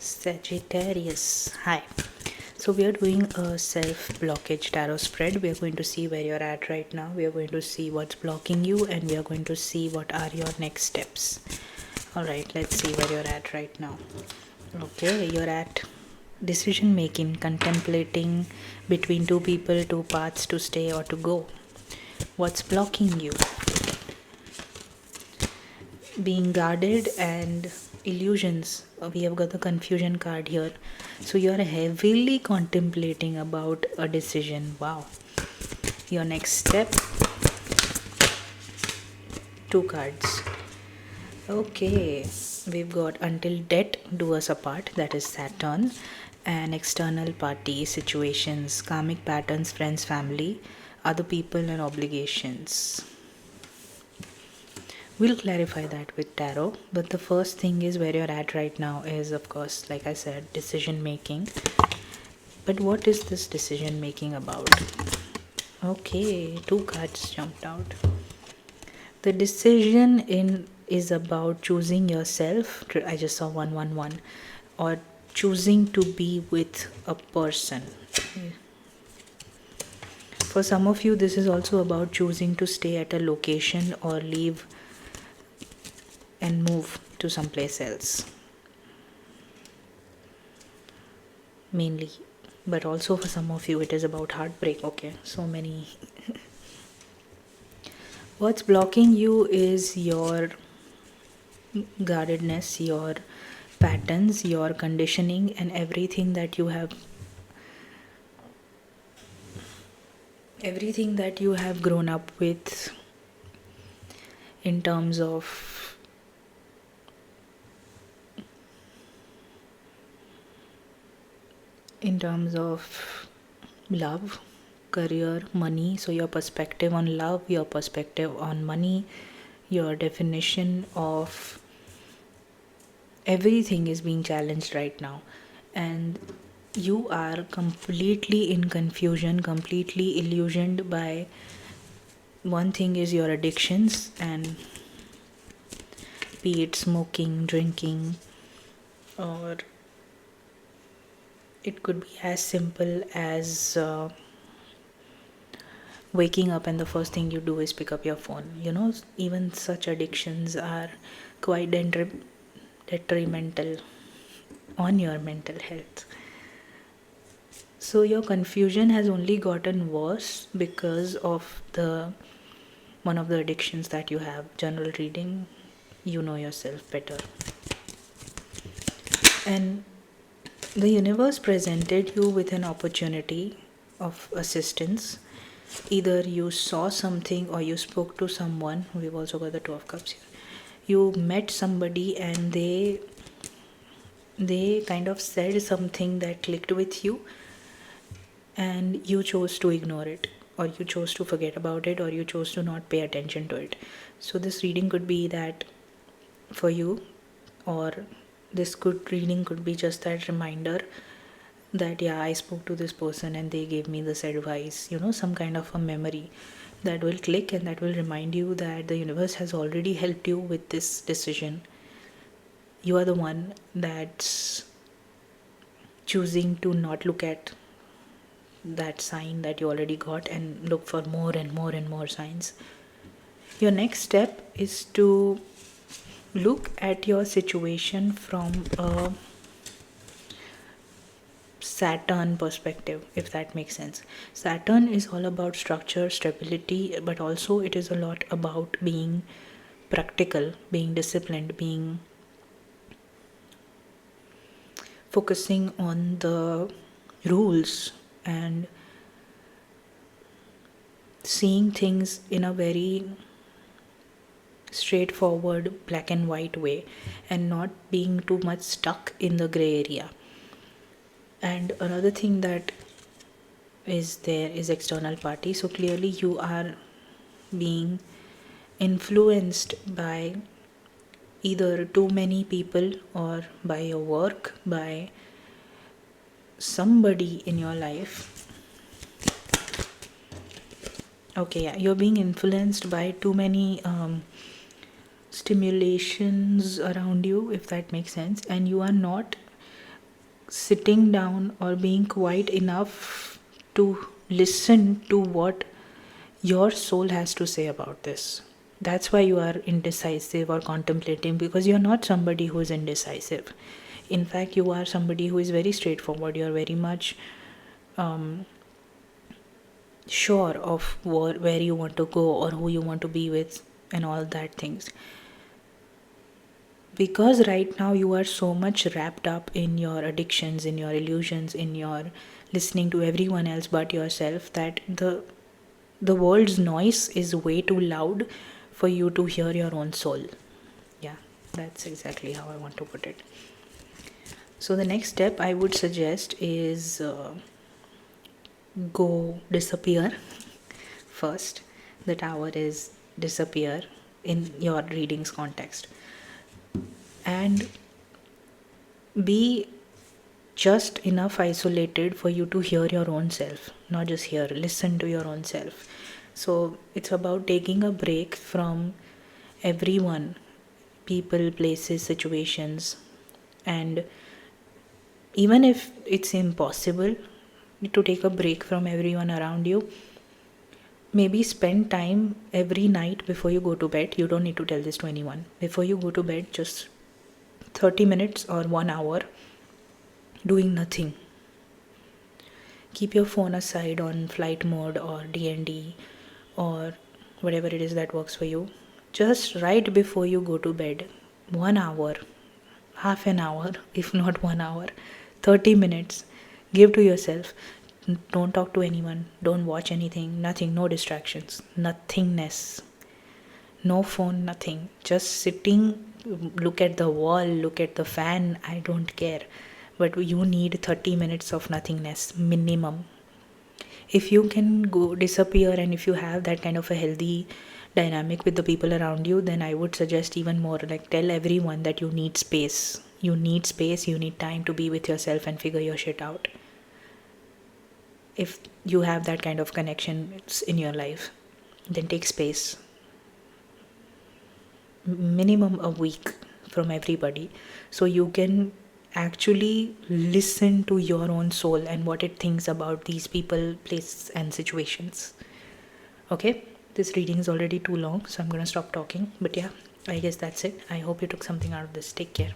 Sagittarius. Hi. So we are doing a self-blockage tarot spread. We are going to see where you're at right now. We are going to see what's blocking you, and we are going to see what are your next steps. Alright, let's see where you're at right now. Okay, you're at decision making, contemplating between two people, two paths to stay or to go. What's blocking you? Being guarded and illusions. We have got the confusion card here. So you are heavily contemplating about a decision. Wow. Your next step. Two cards. Okay, we've got until death do us apart, that is Saturn, and external party situations, karmic patterns, friends, family, other people, and obligations. We'll clarify that with tarot, but the first thing is where you're at right now is, of course, like I said, decision making. But what is this decision making about? Okay, two cards jumped out. The decision is about choosing yourself. I just saw 111, or choosing to be with a person. For some of you, this is also about choosing to stay at a location or leave and move to someplace else. Mainly, but also for some of you, it is about heartbreak. Okay, so many. What's blocking you is your guardedness, your patterns, your conditioning, and everything that you have grown up with in terms of love, career, money. So your perspective on love, your perspective on money, your definition of everything is being challenged right now, and you are completely in confusion, completely illusioned by one thing is your addictions, and be it smoking, drinking, or it could be as simple as waking up and the first thing you do is pick up your phone. Even such addictions are quite detrimental on your mental health. So your confusion has only gotten worse because of one of the addictions that you have, general reading. You know yourself better, and the universe presented you with an opportunity of assistance. Either you saw something or you spoke to someone. We've also got the Two of Cups here. You met somebody and they kind of said something that clicked with you, and you chose to ignore it, or you chose to forget about it, or you chose to not pay attention to it. So this reading could be that for you, or this reading could be just that reminder that I spoke to this person and they gave me this advice. Some kind of a memory that will click and that will remind you that the universe has already helped you with this decision. You are the one that's choosing to not look at that sign that you already got and look for more and more and more signs. Your next step is to look at your situation from a Saturn perspective, if that makes sense. Saturn is all about structure, stability, but also it is a lot about being practical, being disciplined, being focusing on the rules and seeing things in a very straightforward black and white way, and not being too much stuck in the gray area. And another thing that is there is external party. So clearly you are being influenced by either too many people, or by your work, by somebody in your life. Okay, yeah, you're being influenced by too many stimulations around you, if that makes sense, and you are not sitting down or being quiet enough to listen to what your soul has to say about this. That's why you are indecisive or contemplating, because you're not somebody who is indecisive. In fact, you are somebody who is very straightforward. You're very much sure of where you want to go or who you want to be with and all that things. Because right now you are so much wrapped up in your addictions, in your illusions, in your listening to everyone else but yourself, that the world's noise is way too loud for you to hear your own soul. Yeah, that's exactly how I want to put it. So the next step I would suggest is go disappear first. The tower is disappear in your readings context, and be just enough isolated for you to hear your own self, not just hear, listen to your own self. So it's about taking a break from everyone, people, places, situations, and even if it's impossible to take a break from everyone around you, maybe spend time every night before you go to bed. You don't need to tell this to anyone. Before you go to bed, just 30 minutes or 1 hour doing nothing. Keep your phone aside on flight mode or DND or whatever it is that works for you. Just right before you go to bed, 1 hour, half an hour, if not 1 hour, 30 minutes, give to yourself. Don't talk to anyone, don't watch anything, nothing, no distractions, nothingness, no phone, nothing. Just sitting, look at the wall, look at the fan, I don't care. But you need 30 minutes of nothingness, minimum. If you can go disappear, and if you have that kind of a healthy dynamic with the people around you, then I would suggest even more, like tell everyone that you need space. You need space, you need time to be with yourself and figure your shit out. If you have that kind of connection in your life, then take space. Minimum a week from everybody, so you can actually listen to your own soul and what it thinks about these people, places, and situations. Okay, this reading is already too long, so I'm gonna stop talking. But yeah, I guess that's it. I hope you took something out of this. Take care.